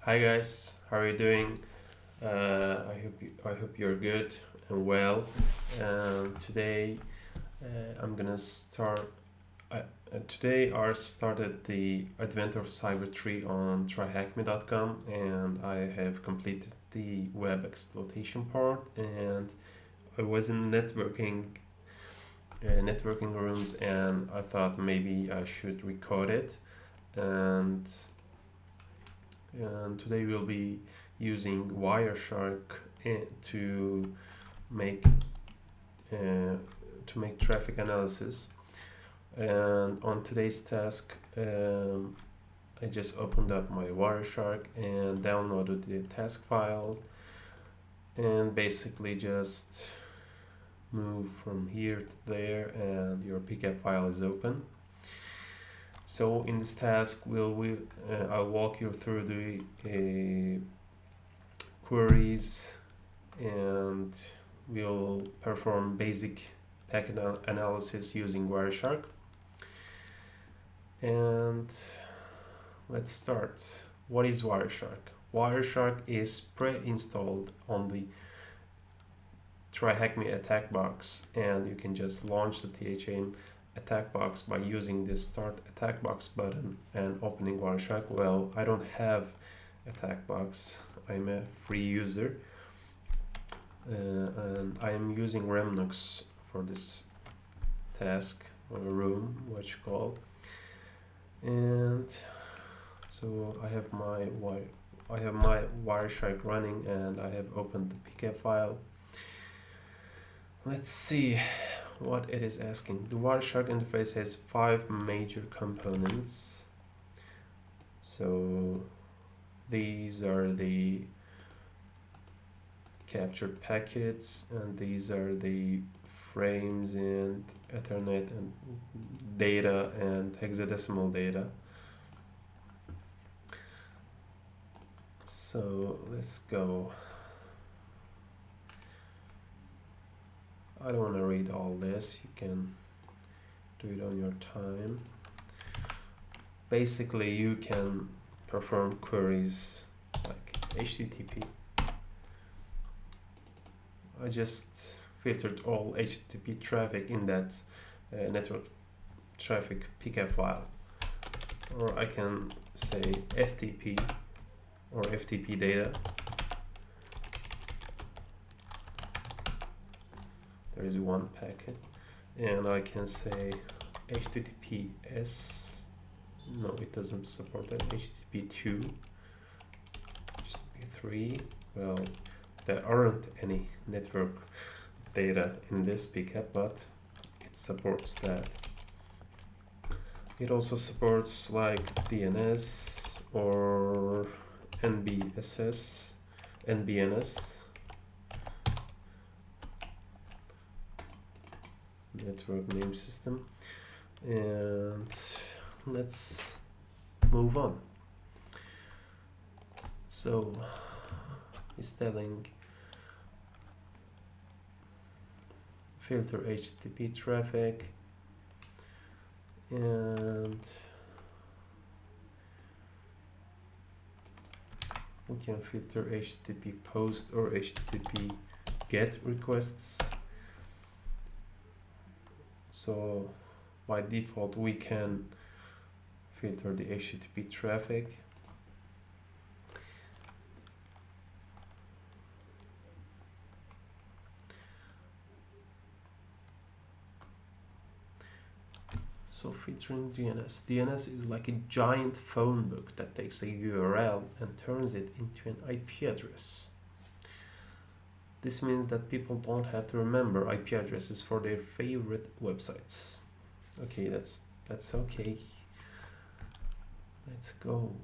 Hi guys, how are you doing? I hope you're good and well. Today I'm gonna start. Today I started the Advent of Cyber Tree on TryHackMe.com, and I have completed the web exploitation part. And I was in networking rooms, and I thought maybe I should record it. And and today we'll be using Wireshark to make uh, traffic analysis. And on today's task, I just opened up my Wireshark and downloaded the task file, and basically just move from here to there, and your pickup file is open. So in this task, I'll walk you through the queries, and we'll perform basic packet analysis using Wireshark. And let's start. What is Wireshark? Wireshark is pre-installed on the TryHackMe attack box, and you can just launch the THM attack box by using the start attack box button and opening Wireshark. Well, I don't have attack box. I'm a free user, and I am using Remnux for this task or room, what you call. And so I have my Wireshark running, and I have opened the pk file. Let's see what it is asking. The Wireshark interface has 5 major components. So these are the captured packets, and these are the frames and Ethernet and data and hexadecimal data. So let's go. I don't want to read all this. You can do it on your time. Basically, you can perform queries like HTTP. I just filtered all HTTP traffic in that network traffic pk file, or I can say FTP or FTP data. There is one packet, and I can say HTTPS. No, it doesn't support that. HTTP2, HTTP3. Well, there aren't any network data in this pickup, but it supports that. It also supports like DNS or NBSS, NBNS, network name system. And let's move on. So it's telling filter HTTP traffic, and we can filter HTTP post or HTTP GET requests. So by default we can filter the HTTP traffic. So filtering DNS. DNS is like a giant phone book that takes a URL and turns it into an IP address. This means that people don't have to remember IP addresses for their favorite websites. Okay, that's okay. Let's go.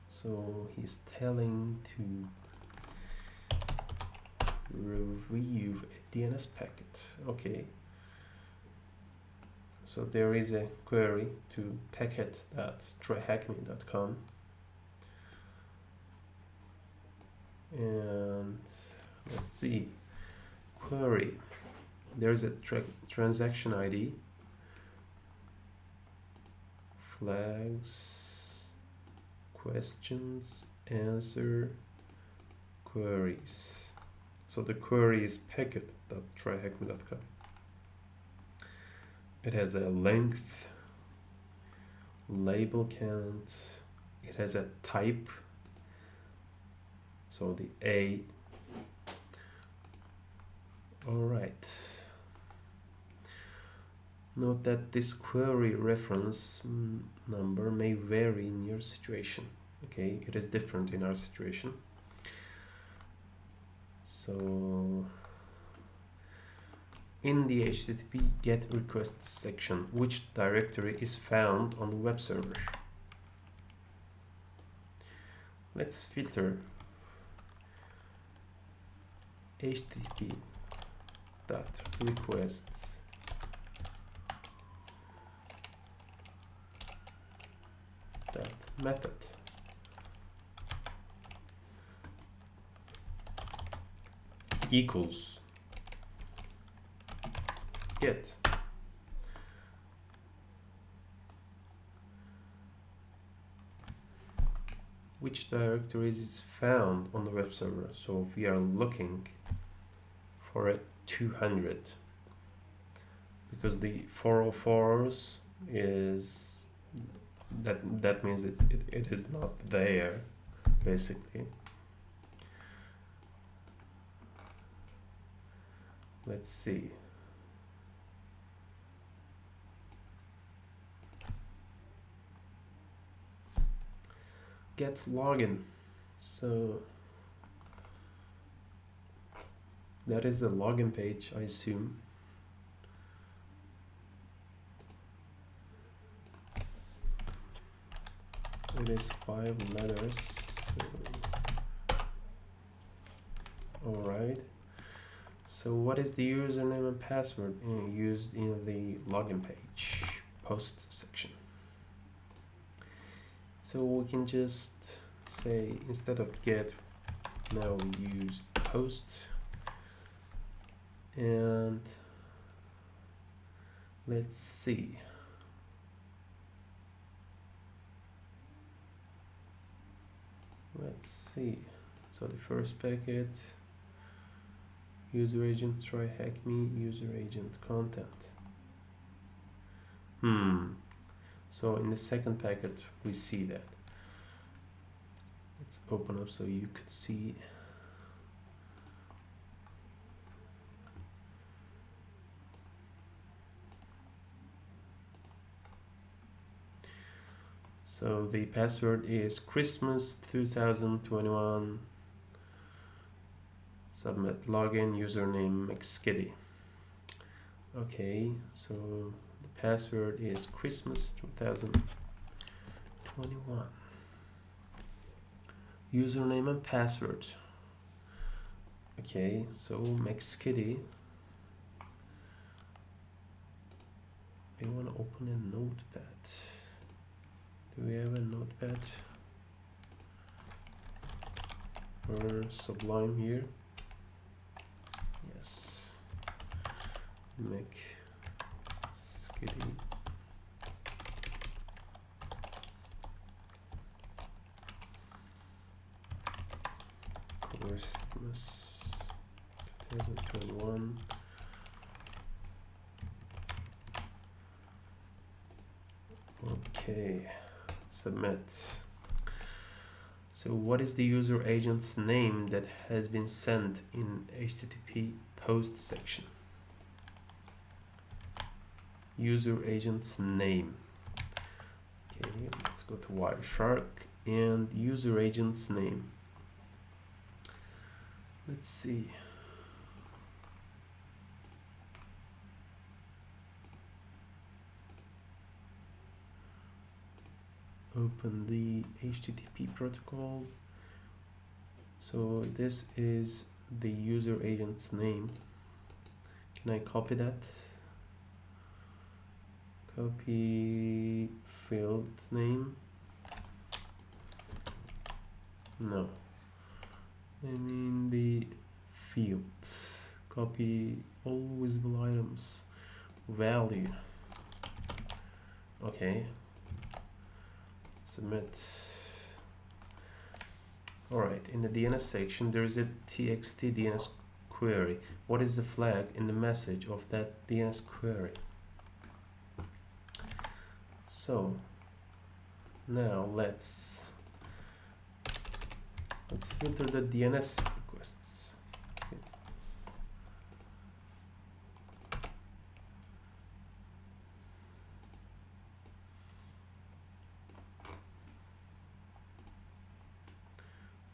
So he's telling to retrieve a DNS packet. Okay. So there is a query to packet.tryhackme.com, and let's see. Query. There's a transaction ID, flags, questions, answer, queries. So the query is packet.tryhackme.com. It has a length, label count, it has a type, so the A. Alright. Note that this query reference number may vary in your situation. Okay, it is different in our situation. So in the HTTP GET requests section, which directory is found on the web server? Let's filter HTTP dot requests dot method equals get. Which directory is found on the web server? So if we are looking for a 200, because the 404s is that means it is not there basically. Let's see. Get login. So that is the login page, I assume. It is 5 letters. Alright. So what is the username and password used in the login page post section? So we can just say, instead of get, now we use post, and let's see. So the first packet, user agent TryHackMe, user agent content. So in the second packet we see that. Let's open up so you could see. So the password is Christmas 2021. Submit login, username McSkitty. Okay, so the password is Christmas 2021. Username and password. Okay, so McSkitty. I want to open a notepad. Do we have a notepad or Sublime here? Yes. McSkitty. Christmas 2021. Okay, submit. So what is the user agent's name that has been sent in HTTP post section? User agent's name. Okay, let's go to Wireshark and user agent's name. Let's see. Open the HTTP protocol. So this is the user agent's name. Can I copy that? Copy field name. No. I mean the field. Copy all visible items. Value. Okay. submit. Alright, in the DNS section there is a txt DNS query. What is the flag in the message of that DNS query? So now let's filter the DNS requests. Okay.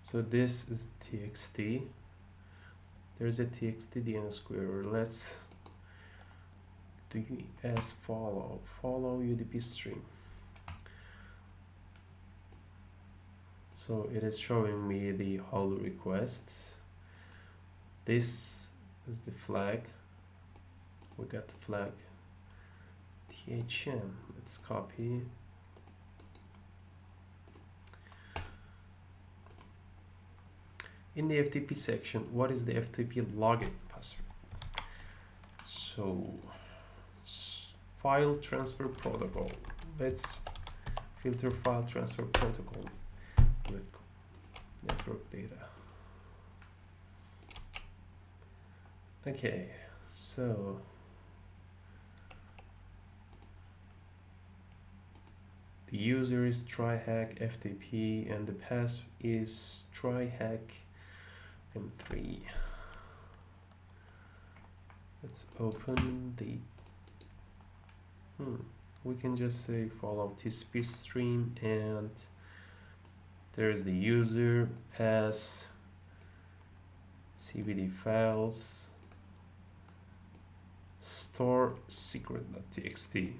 So this is txt. There's a txt DNS query. Let's do as follow UDP stream. So it is showing me the whole request. This is the flag. We got the flag THM. Let's copy. In the FTP section, what is the FTP login password? So file transfer protocol. Let's filter file transfer protocol with network data. Okay, so the user is TryHack FTP and the pass is TryHack M3. Let's open the we can just say follow TCP stream, and there's the user, pass, CVD files, store secret.txt.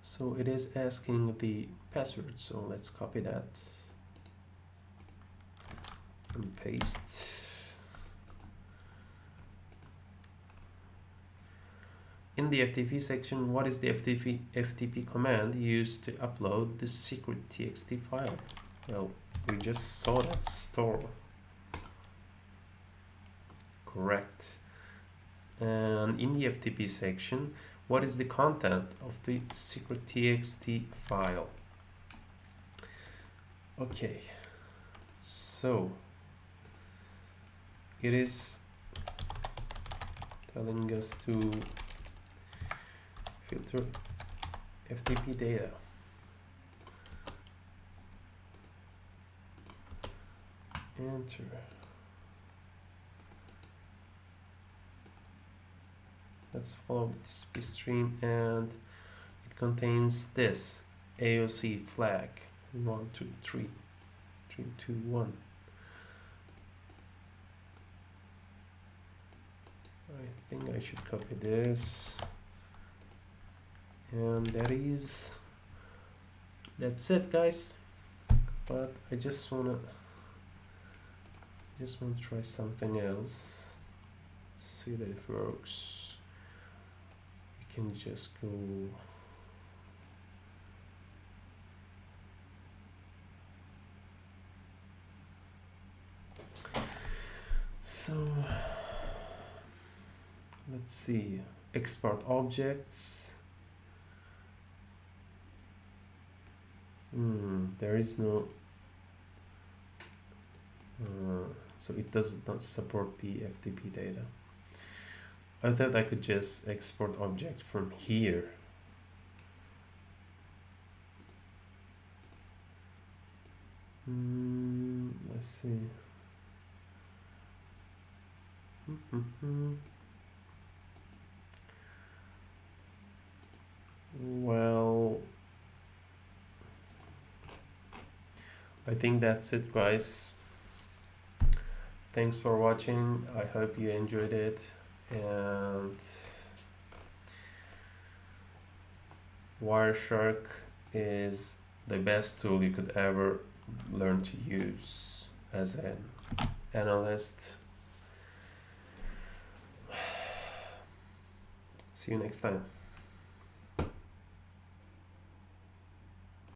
So it is asking the password, so let's copy that and paste. In the FTP section, what is the FTP command used to upload the secret TXT file? Well, we just saw that, store. Correct. And in the FTP section, what is the content of the secret TXT file? Okay, so it is telling us to filter FTP data. Enter. Let's follow this TCP stream, and it contains this AOC flag 1, 2, 3, 3, 2, 1. I think I should copy this, and that's it, guys. But I just wanna try something else, see that it works. We can just go so let's see, export objects. There is no so it does not support the FTP data. I thought I could just export object from here. Let's see. Well, I think that's it, guys. Thanks for watching. I hope you enjoyed it, and Wireshark is the best tool you could ever learn to use as an analyst. See you next time.